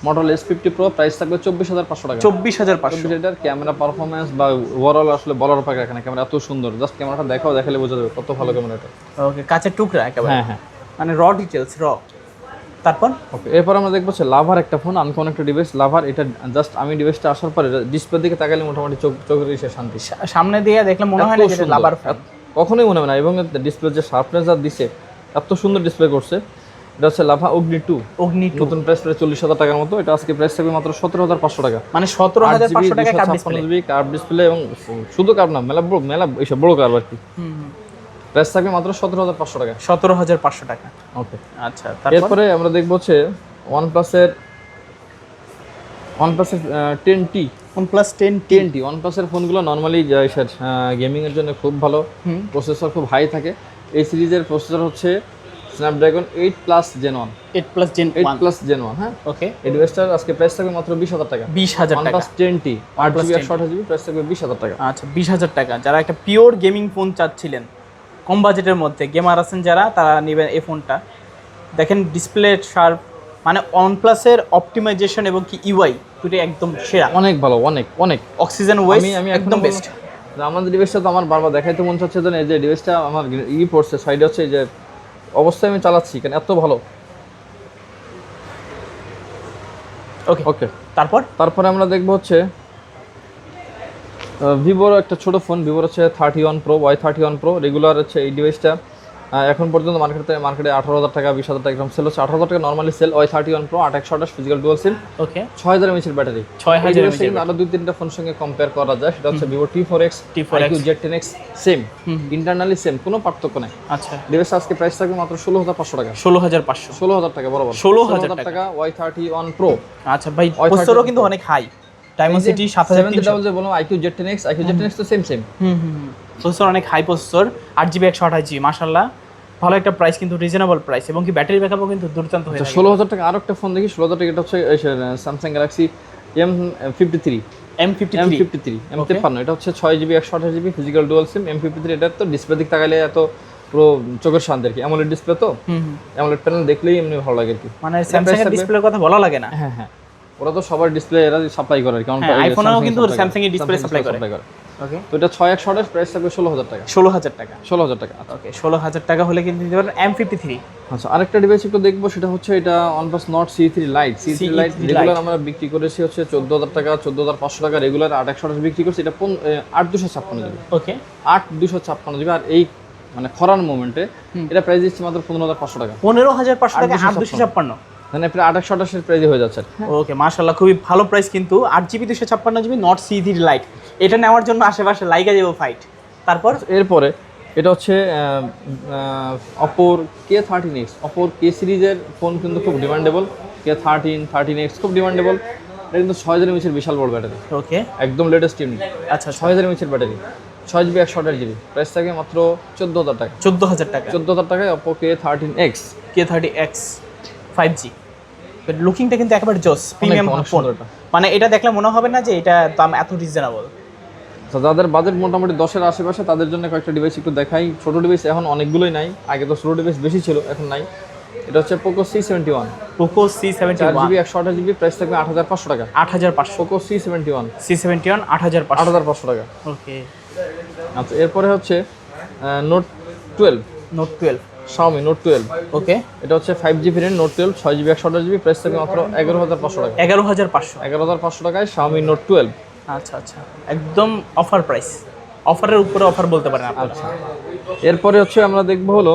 Motorola S50 Pro, price থাকবে 24,500 টাকা। 24,500। এটার ক্যামেরা পারফরম্যান্স বা ওভারঅল আসলে বলার পাকে রাখে না, ক্যামেরা এত সুন্দর, জাস্ট ক্যামেরাটা দেখালে বোঝা যাবে কত ভালো ক্যামেরা এটা। ওকে, কাঁচের টুকরা একেবারে। হ্যাঁ হ্যাঁ, মানে র ডিটেইলস র। তারপর ওকে, এরপর আমরা দেখবো হচ্ছে লাভার একটা ফোন, আনকানেক্টেড ডিভাইস লাভার। এটা জাস্ট আমি ডিভাইসটা আসার পরে ডিসপ্লে দিকে তাকালে মোটামুটি চোখের ইসে শান্তি। সামনে দিয়ে দেখলে মনে হয় না যে লাভার ফোন, কখনোই মনে হয় না। এবং ডিসপ্লে যে শার্পনেস আর দিছে, এত সুন্দর ডিসপ্লে করছে। এটা হচ্ছে লাভা অগ্নি 2। নতুন প্রাইস প্রায় 40,000 টাকার মতো। এটা আজকে প্রাইস থাকবে মাত্র 17,500 টাকা। মানে 17,500 টাকা কার্ভ ডিসপ্লে। কার্ভ ডিসপ্লে, এবং শুধু কার্ভ না, মেলা এইসব বড় কার্ভ আর কি। প্রাইস থাকবে মাত্র 17,500 টাকা। 17,500 টাকা। ওকে, আচ্ছা, এরপরে আমরা দেখবো হচ্ছে OnePlus-এর 10T। OnePlus 10T। OnePlus-এর ফোনগুলো নর্মালি গেমিং এর জন্য খুব ভালো, প্রসেসর খুব হাই থাকে। এই সিরিজের প্রসেসর হচ্ছে স্ন্যাপড্রাগন 8+ Gen 1। 8+ Gen 1। হ্যাঁ, ওকে, এই ডিভাইসটার আজকে প্রাইস থাকবে মাত্র 20,000 টাকা। 20,000 টাকা। OnePlus 10T 8GB 128GB, price থাকবে 20,000 টাকা। আচ্ছা, 20,000 টাকা। যারা একটা পিওর গেমিং ফোন চাচ্ছিলেন কম বাজেটের মধ্যে, গেমার আছেন যারা, তারা নেবেন এই ফোনটা। দেখেন ডিসপ্লে শার্প, মানে OnePlus-এর অপটিমাইজেশন এবং কি ইউআই দুটো একদম সেরা, অনেক ভালো, অনেক অনেক। অক্সিজেন ওয়েস আমি একদম বেস্ট। আমাদের ডিভাইসটা তো আমার বারবার দেখাইতে মন চাচ্ছে, যে এই যে ডিভাইসটা আমার পড়ছে সাইডে, হচ্ছে এই যে অবস্থায় আমি চালাচ্ছি কেন এত ভালো। ওকে ওকে, তারপরে আমরা দেখবো হচ্ছে ভিভোর একটা ছোট ফোন, ভিভোর হচ্ছে 31 Pro, Y31 Pro। রেগুলার হচ্ছে এই ডিভাইসটা এখন পর্যন্ত মার্কেটে 18,000 টাকা, 20,000 টাকা এরকম সেল হচ্ছে। 18,000 টাকা normally sale. Y31 Pro 828 physical dual SIM. Okay, 6000 mAh battery. 6000 mAh। আরো 2-3টা ফোন সঙ্গে কম্পেয়ার করা যায়। সেটা হচ্ছে Vivo T4X, IQ Z10X, same internally same, কোনো পার্থক্য নাই। আচ্ছা, ডিভাইস আজকে প্রাইস থাকবে মাত্র 16,500 টাকা। 16,500। 16,000 টাকা বরাবর। 16,000 টাকা Y31 Pro। আচ্ছা ভাই, প্রসেসরও কিন্তু অনেক হাই, Dimensity 7300। বললাম IQ Z10X তো সেম। প্রসেসর অনেক হাই প্রসেসর, 8GB 128GB, মাশাআল্লাহ ভালো একটা প্রাইস, কিন্তু রিজনেবল প্রাইস, এবং কি ব্যাটারি ব্যাকআপও কিন্তু দুর্দান্ত হয়ে থাকে। 16,000 টাকা আরো একটা ফোন দেখি। 16,000 টাকা, এটা হচ্ছে স্যামসাং গ্যালাক্সি M53। M53 এটা হচ্ছে 6GB 128GB ফিজিক্যাল ডুয়াল সিম। M53 এটা তো ডিসপ্লে দিক তাকালে এত পুরো চোখের শান্তি আর কি। অ্যামোলেড ডিসপ্লে তো, অ্যামোলেড প্যানেল দেখলেই এমনি ভালো লাগে আর কি। মানে স্যামসাং এর ডিসপ্লের কথা বলা লাগে না। হ্যাঁ, ওরা তো সবার ডিসপ্লে এরা সাপ্লাই করে আর কি। আইফোনেও কিন্তু স্যামসাং এর ডিসপ্লে সাপ্লাই করে। ওকে, তো এটা 6128, প্রাইস থাকবে 16,000 টাকা। 16,000 টাকা। 16,000 টাকা। ওকে, 16,000 টাকা হলে কিন্তু নিতে পারেন M53। আচ্ছা, আরেকটা ডিভাইস একটু দেখবো, সেটা হচ্ছে এটা OnePlus Nord C3 Lite। Regular আমরা বিক্রি করেছি হচ্ছে 14,000 টাকা, 14,500 টাকা। রেগুলার 828 বিক্রি করছি। এটা 8,256GB। ওকে, 8,256GB। আর এই মানে খরার মোমেন্টে এটা প্রাইস দিচ্ছি মাত্র 15,500 টাকা। 15,500 টাকা 8,256, মানে প্রায় 828 এর প্রাইসে হয়ে যাচ্ছে। ওকে, মাশাআল্লাহ খুবই ভালো প্রাইস কিন্তু। 8GB 256GB Nord C3 Lite, এটা নেওয়ার জন্য আশেপাশে লাইগা যাবো ফাইট। এরপরে এটা হচ্ছে Oppo K13X। Oppo K সিরিজের ফোন কিন্তু খুব ডিমান্ডেবল। K13, 13X খুব ডিমান্ডেবল। এটা কিন্তু 6000 mAh এর বিশাল বড় ব্যাটারি। ওকে, একদম লেটেস্ট ইউনিট। আচ্ছা, 6000 mAh এর ব্যাটারি, 6GB 128GB, প্রাইস থাকে মাত্র 14,000 টাকা। 14,000 টাকা। 14,000 টাকায় Oppo K13X 5G। লুকিংটা কিন্তু একেবারে জোস, প্রিমিয়াম ফোন। মানে এটা দেখলে মনে হবে না যে এটা দাম এত রিজনেবল। তো যাদের বাজেট মোটামুটি 10-এর আশেপাশে, তাদের জন্য কয়েকটা ডিভাইস একটু দেখাই। ছোট ডিভাইস এখন অনেকগুলোই নাই, আগে তো ছোট ডিভাইস বেশি ছিল, এখন নাই। এটা হচ্ছে Poco C71। Poco C71 4GB 128GB, price থাকবে 8,500 টাকা। 8,500। Poco C71 8,500 টাকা। ওকে, আচ্ছা, এরপরে হচ্ছে Note 12। Xiaomi Note 12, ওকে, এটা হচ্ছে 5G variant Note 12 6GB 128GB, price থাকবে মাত্র 11,500 টাকা। 11,500। 11,500 টাকায় Xiaomi Note 12। আচ্ছা আচ্ছা, একদম অফার প্রাইস, অফারের উপরে অফার বলতে পারেন আপনারা। আচ্ছা, এরপরে হচ্ছে আমরা দেখবো হলো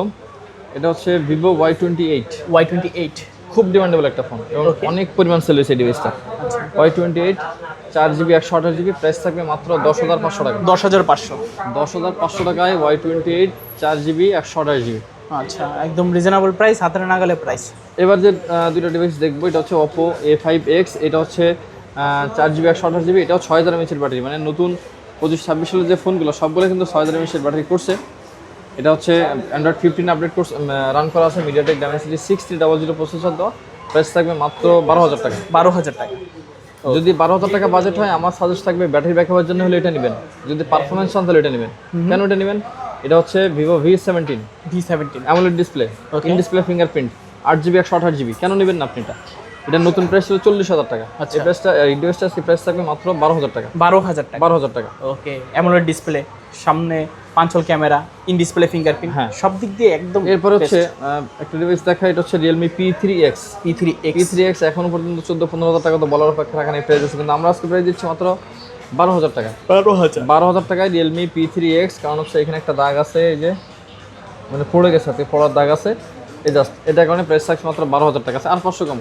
এটা হচ্ছে Vivo Y28, Y28, খুব ডিমান্ডেবল একটা ফোন এবং Okay. অনেক পরিমাণ সেল হয়েছে এই ডিভাইসটা। Y28 4GB 128GB, প্রাইস থাকবে মাত্র 10,500 টাকা। 10,500। 10,500 টাকায় Y28 4GB 128GB। আচ্ছা, একদম রিজনেবল প্রাইস, হাতের নাগালে প্রাইস। এবার যে দুটো ডিভাইস দেখবো, এটা হচ্ছে Oppo A5X, এটা হচ্ছে 4GB 128GB, এটাও 6000 mAh ব্যাটারি, মানে নতুন 25-26 সালের যে ফোনগুলো সবগুলো কিন্তু 6000 mAh ব্যাটারি করছে। এটা হচ্ছে Android 15 আপডেট কোর্স রান করা আছে, MediaTek Dimensity 6300 প্রসেসর দেওয়া, প্রাইস থাকবে মাত্র 12,000 টাকা। 12,000 টাকা। যদি 12,000 টাকা বাজেট হয়, আমার সাজেস্ট থাকবে ব্যাটারি ব্যাকআপের জন্য হলে এটা নেবেন, যদি পারফরমেন্স চান তাহলে এটা নেবেন। কেন এটা নেবেন? এটা হচ্ছে Vivo V17 V17, AMOLED display, in display fingerprint, 8GB 128GB। কেন নেবেন না আপনি এটা? এটা নতুন প্রাইস ছিল 40,000 টাকা। আচ্ছা। এই প্রাইসটা এই ডিভাইসটা আজকে প্রাইস থাকবে মাত্র 12,000 টাকা। 12,000 টাকা। 12,000 টাকা। ওকে, অ্যামোলেড ডিসপ্লে, সামনে পাঁচল ক্যামেরা, ইন ডিসপ্লে ফিঙ্গারপ্রিন্ট, হ্যাঁ। সব দিক দিয়ে একদম। এরপর হচ্ছে একটা ডিভাইস দেখা, এটা হচ্ছে Realme P3X। P3X, P3X এখনো পর্যন্ত 14-15,000 টাকা তো বলার অপেক্ষা রাখা নেই প্রাইস আছে, কিন্তু আমরা আজকে প্রাইস দিচ্ছি মাত্র 12,000 টাকা। 12,000 টাকায় Realme P3X। কারণ হচ্ছে এখানে একটা দাগ আছে, এই যে মানে পড়ে গেছে, পড়ার দাগ আছে, এই জাস্ট এটার কারণে প্রাইস থাকছে মাত্র 12,000 টাকা। আর 500 কম,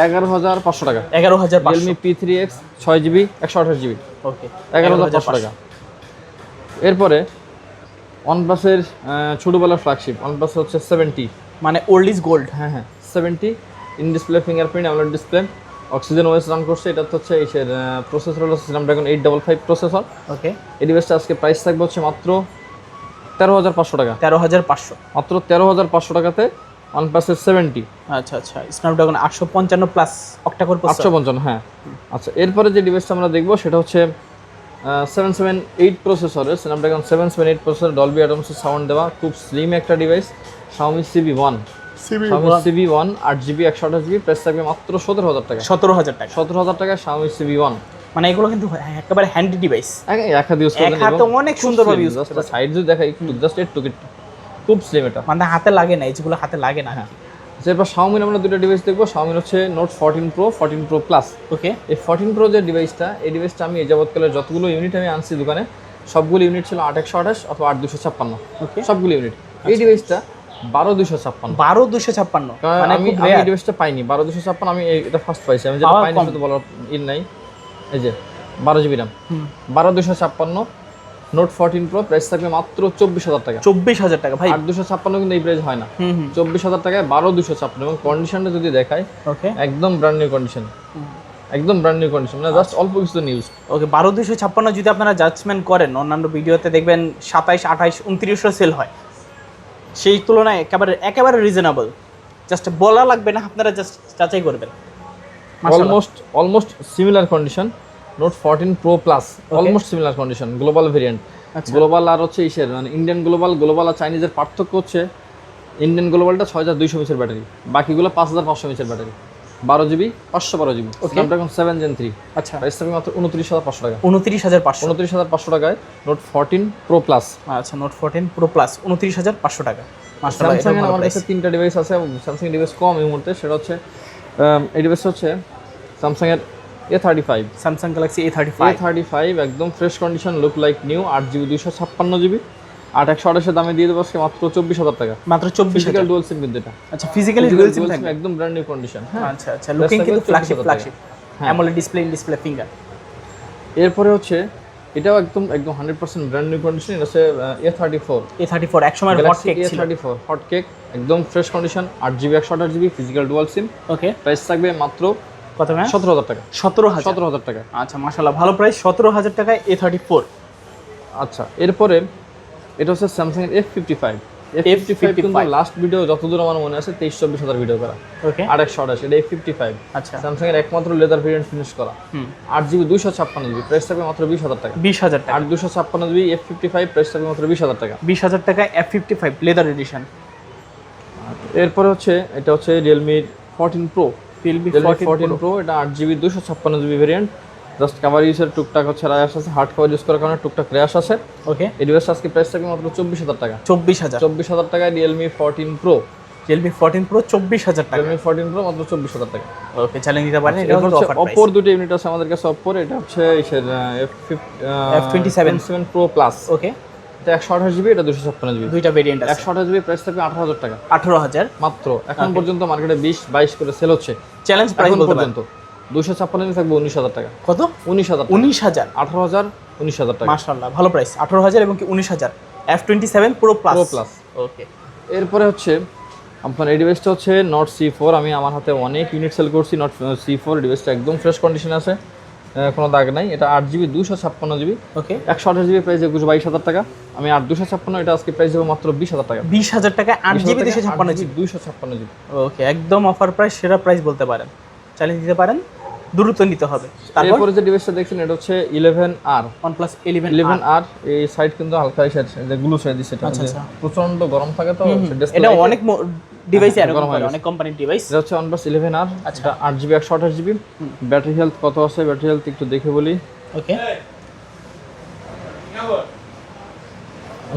11,500 টাকা। 11,500। Realme P3X 6GB 128GB, ওকে, 11,500 টাকা। এরপরে OnePlus-এর ছোটোবেলার ফ্ল্যাগশিপ OnePlus হচ্ছে 70। মানে ওল্ড ইজ গোল্ড। হ্যাঁ হ্যাঁ, 70 in display fingerprint AMOLED display, oxygen OS run করছে। এটা হচ্ছে এসের প্রসেসর হলো Snapdragon 855 প্রসেসর। ওকে, এই ডিভাইসটা আজকে প্রাইস থাকবে হচ্ছে মাত্র 13,500 টাকা। 13,500। মাত্র 13,500 টাকাতে OnePlus-এর 70। আচ্ছা আচ্ছা, স্ন্যাপড্রাগন 855 প্লাস অক্টাকোর প্রসেসর। 855, হ্যাঁ। আচ্ছা, এরপরে যে ডিভাইসটা আমরা দেখবো সেটা হচ্ছে 778 প্রসেসরের Snapdragon 778 প্রসেসর, ডলবি অ্যাটমসের সাউন্ড দেওয়া, খুব স্লিম একটা device, Xiaomi CB1। Xiaomi CB1 8GB 128GB, price থাকবে মাত্র 17,000 টাকা। 17,000 টাকা। 17,000 টাকায় Xiaomi CB1। মানে এগুলো কিন্তু একেবারে হ্যান্ডি ডিভাইস, এক হাত ইউজ করবেন, এক হাতে অনেক সুন্দরভাবে ইউজ জাস্ট সাইড যদি দেখাই একটু, জাস্ট একটু খুব স্লিম এটা, মানে হাতে লাগে না, যেগুলো হাতে লাগে না। এরপর Xiaomi আমরা দুটো ডিভাইস দেখবো। Xiaomi হচ্ছে Note 14 Pro 14 Pro Plus। ওকে, এই 14 Pro যে ডিভাইসটা, এই ডিভাইসটা আমি এই যাবৎকালের যতগুলো ইউনিট আমি আনছি দোকানে, সবগুলো ইউনিট ছিল 8/128 অথবা 8/256, ওকে, সবগুলো ইউনিট। এই ডিভাইসটা 12/256। 12,256, কারণ মানে আমি খুব এই রেয়ার। ডিভাইসটা পাইনি 12/256, আমি এটা ফার্স্ট পাইছি। আমি যেটা পাওয়া পাইনি কম। শুধু বলার নাই, এই যে 12GB RAM 12/256 Note 14 Pro, price থাকবে মাত্র 24,000 টাকা। 24,000 টাকা ভাই। 8/256 কিন্তু এই প্রাইস হয় না। হুম হুম, 24,000 টাকায় 12/256, এবং কন্ডিশনটা যদি দেখায় ওকে একদম ব্র্যান্ড নিউ কন্ডিশন, একদম ব্র্যান্ড নিউ কন্ডিশন, মানে জাস্ট অল্প কিছু নিউজ। ওকে, 12,256 যদি আপনারা জাজমেন্ট করেন, অন্যান্য ভিডিওতে দেখবেন 27, 28, 29 সেল হয়, সেই তুলনায় একেবারে রিজনেবল। জাস্ট বলা লাগবে না, আপনারা জাস্ট যাচাই করবেন। মাশাআল্লাহ। Almost similar condition Note 14 Pro Plus, almost similar condition, global variant. আচ্ছা। গ্লোবাল আর হচ্ছে ইসের মানে ইন্ডিয়ান গ্লোবাল আর চাইনিজের পার্থক্য হচ্ছে ইন্ডিয়ান গ্লোবালটা 6,200 mAh ব্যাটারি, বাকিগুলো 5,500 mAh battery, 12GB 512GB, Snapdragon 7 Gen 3। আচ্ছা, প্রাইস থাকবে মাত্র 29,500 টাকা। 29,500। 29,500 টাকায় Note 14 Pro Plus। আচ্ছা, Note 14 Pro Plus 29,500 টাকা। মাশাআল্লাহ, এটা স্যামসাং এর ভালো আমার প্রাইস। কাছে 3টা ডিভাইস আছে, এবং স্যামসাং ডিভাইস কম এই মুহূর্তে, সেটা হচ্ছে এই ডিভাইস হচ্ছে স্যামসাং এর A35। Samsung Galaxy A35। A35 একদম fresh condition, look like new, 8GB 256GB, 8/128 দামে দিয়ে দেবো আজকে মাত্র 24,000 টাকা। মাত্র 24,000। ফিজিক্যাল ডুয়াল সিম কিন্তু এটা, আচ্ছা, ফিজিক্যালি ডুয়াল সিম থাকবে। একদম ব্র্যান্ড নিউ কন্ডিশন। হ্যাঁ, আচ্ছা আচ্ছা, লুকিং কিন্তু ফ্ল্যাগশিপ হ্যাঁ। AMOLED display, in display finger. এরপরে হচ্ছে এটাও একদম 100% ব্র্যান্ড নিউ কন্ডিশন, এটা হচ্ছে A34। A34 এক সময় হট কেক ছিল। A34 হট কেক, একদম fresh condition, 8GB 128GB, physical dual SIM. Okay, price থাকবে মাত্র কত ভাই? 17,000 টাকা। 17,000। 17,000 টাকা। আচ্ছা, মাশাআল্লাহ, ভালো প্রাইস, 17,000 টাকায় A34। আচ্ছা, এরপরে এটা হচ্ছে স্যামসাং এর F55। F55 কিন্তু লাস্ট ভিডিও যতদূর আমার মনে আছে 23-24 হাজার ভিডিও করা, ওকে, 8/128, এটা F55। আচ্ছা, স্যামসাং এর একমাত্র লেদার ভেরিয়েন্ট ফিনিশ করা, 8GB 256GB, প্রাইস থাকবে মাত্র 20,000 টাকা। 20,000 টাকা। 8/256GB F55, প্রাইস থাকবে মাত্র 20,000 টাকা। 20,000 টাকায় F55 লেদার এডিশন। এরপরে হচ্ছে এটা হচ্ছে Realme 14 Pro। Realme Realme 14 Pro, এটা 8GB 256GB variant, just cover ইউজের টুকটাক হচ্ছে র্যাশ আছে, হার্ড কভার ইউজ করার কারণে টুকটাক র্যাশ আছে। ওকে, এই ডিভাইসটা আজকে প্রাইস থাকবে মাত্র 24,000 টাকা। 24,000 24,000 টাকায় Realme 14 Pro। Realme 14 Pro 24,000 টাকা। Realme 14 Pro মাত্র 24,000 টাকা। ওকে, চ্যালেঞ্জ দিতে পারেন। এটা এটা হচ্ছে হচ্ছে অফার Oppo এর দুটো ইউনিট আছে আমাদের কাছে। Oppo এটা হচ্ছে F27 Pro Plus। ওকে, এটা 128 জিবি, এটা 256 জিবি, দুইটা ভেরিয়েন্ট আছে। 128 জিবি প্রাইস থাকবে 18,000 টাকা 18,000 মাত্র। এখন পর্যন্ত মার্কেটে 20-22 করে সেল হচ্ছে। চ্যালেঞ্জ প্রাইস এখন বলতে পারেন। পর্যন্ত 256 জিবি থাকবে 19,000 টাকা। কত? 19,000 টাকা। 19,000 18,000 19,000 টাকা। মাশাআল্লাহ, ভালো প্রাইস। 18,000 এবং কি 19,000 F27 Pro Plus। Pro Plus। ওকে, এরপরে হচ্ছে আপনার এই ডিভাইসটা হচ্ছে Note C4। আমি আমার হাতে অনেক ইউনিট সেল করছি Note C4। ডিভাইসটা একদম ফ্রেশ কন্ডিশনে আছে, কোনো দাগ নাই। এটা 8 জিবি 256 জিবি, ওকে, 128 জিবি প্রাইস 22,000 টাকা। আমি 256, এটা আজকে প্রাইস দেবো মাত্র 20,000 টাকা। 20,000 টাকা 8 জিবি 256 জিবি। 256 জিবি। ওকে, একদম অফার প্রাইস, সেরা প্রাইস বলতে পারেন। চ্যালেঞ্জ দিতে পারেন, দ্রুত নিতে হবে। তারপর এরপরে যে ডিভাইসটা দেখছেন এটা হচ্ছে 11R। OnePlus 11R। 11R এই সাইড কিন্তু হালকা যে গ্লু সাইড দিছে, এটা আচ্ছা, আচ্ছা। প্রচন্ড গরম থাকে তো ডিসপ্লে। এটা অনেক ডিভাইসে এরকম গরম করে, হয়ে গেছে। অনেক কোম্পানির ডিভাইস। এটা হচ্ছে OnePlus 11R। আচ্ছা। এটা 8 জিবি 128 জিবি। ব্যাটারি হেলথ কত আছে? ব্যাটারি হেলথ একটু দেখে বলি। ওকে,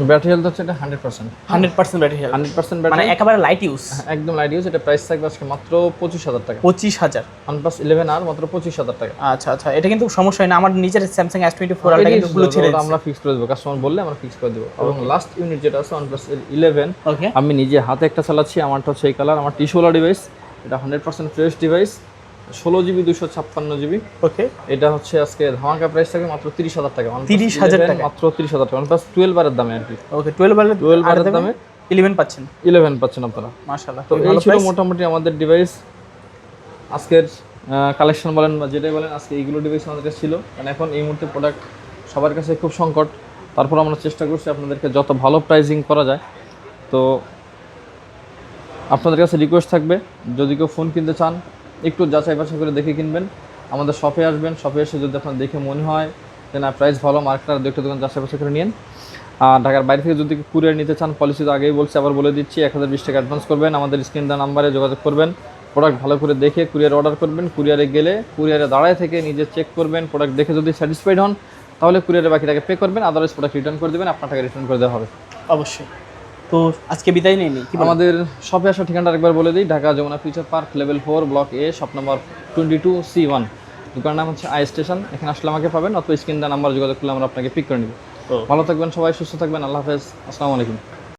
ব্যাটারি হেলথ হচ্ছে এটা 100%। 100% ব্যাটারি হেলথ, 100% মানে ব্যাটারি, একেবারে লাইট ইউজ। একদম লাইট ইউজ। এটা প্রাইস থাকবে আজকে মাত্র 25,000 টাকা। 25,000। OnePlus 11R মাত্র 25,000 টাকা। আচ্ছা আচ্ছা, এটা কিন্তু সমস্যা হয় না। আমার নিজের Samsung S24 আলটা কিন্তু গুলো ছেড়ে ওটা আমরা ফিক্স করে দেবো, কাস্টমার বললে আমরা ফিক্স করে দেবো। এবং লাস্ট ইউনিট যেটা আছে OnePlus 11, ওকে, আমি নিজে হাতে একটা চালাচ্ছি। আমারটা হচ্ছে এই কালার, আমার টিস্যুওয়ালা ডিভাইস। এটা 100% ফ্রেশ ডিভাইস, 16 জিবি 256 জিবি। ওকে, এটা হচ্ছে আজকে ধামাকা প্রাইস থাকবে মাত্র 30,000 টাকা। 30,000 টাকা মাত্র 30,000 টাকা। OnePlus 12 বারের দামে আর কি। ওকে, 12 বারের দামে 11 পাচ্ছেন। 11 পাচ্ছেন আপনারা। মাশাআল্লাহ, তো এই ছিল মোটামুটি আমাদের ডিভাইস আজকের কালেকশন বলেন বা যেটাই বলেন, আজকে এইগুলো ডিভাইস আমাদের কাছে ছিল। কারণ এখন এই মুহূর্তে প্রোডাক্ট সবার কাছে খুব সংকট। তারপর আমরা চেষ্টা করছি আপনাদেরকে যত ভালো প্রাইজিং করা যায়। তো আপনাদের কাছে রিকোয়েস্ট থাকবে, যদি কেউ ফোন কিনতে চান একটু যাচাই বাছাই করে দেখে কিনবেন। আমাদের শপে আসবেন, শপে এসে যদি আপনার দেখে মনে হয় যে না প্রাইস ভালো, মার্কেটার দু একটা দোকান যাচাই বাছাই করে নিন। আর ঢাকার বাইরে থেকে যদি কুরিয়ার নিতে চান, পলিসি তো আগেই বলছি, আবার বলে দিচ্ছি, 1020 টাকা অ্যাডভান্স করবেন। আমাদের স্ক্রিন দেওয়া নাম্বারে যোগাযোগ করবেন, প্রোডাক্ট ভালো করে দেখে কুরিয়ার অর্ডার করবেন। কুরিয়ারে গেলে কুরিয়ারে দাঁড়ায় থেকে নিজে চেক করবেন, প্রোডাক্ট দেখে যদি স্যাটিসফাইড হন তাহলে কুরিয়ারে বাকি টাকা পে করবেন, আদারওয়াইজ প্রোডাক্ট রিটার্ন করে দেবেন, আপনার টাকা রিটার্ন করে দেওয়া হবে। অবশ্যই। তো আজকে বিদায় নেই কি বলেন? আমাদের শপে আসার ঠিকানাটা একবার বলে দিই, Dhaka Jamuna future park level 4 block A, shop number 22C1। দোকানের নাম হচ্ছে আই স্টেশন। এখানে আসলে আমাকে পাবেন, অথবা স্ক্রিন দেওয়া নাম্বার যোগাযোগ করলে আমরা আপনাকে পিক করে নেব। ভালো থাকবেন সবাই, সুস্থ থাকবেন। আল্লাহ হাফেজ, আসসালামু আলাইকুম।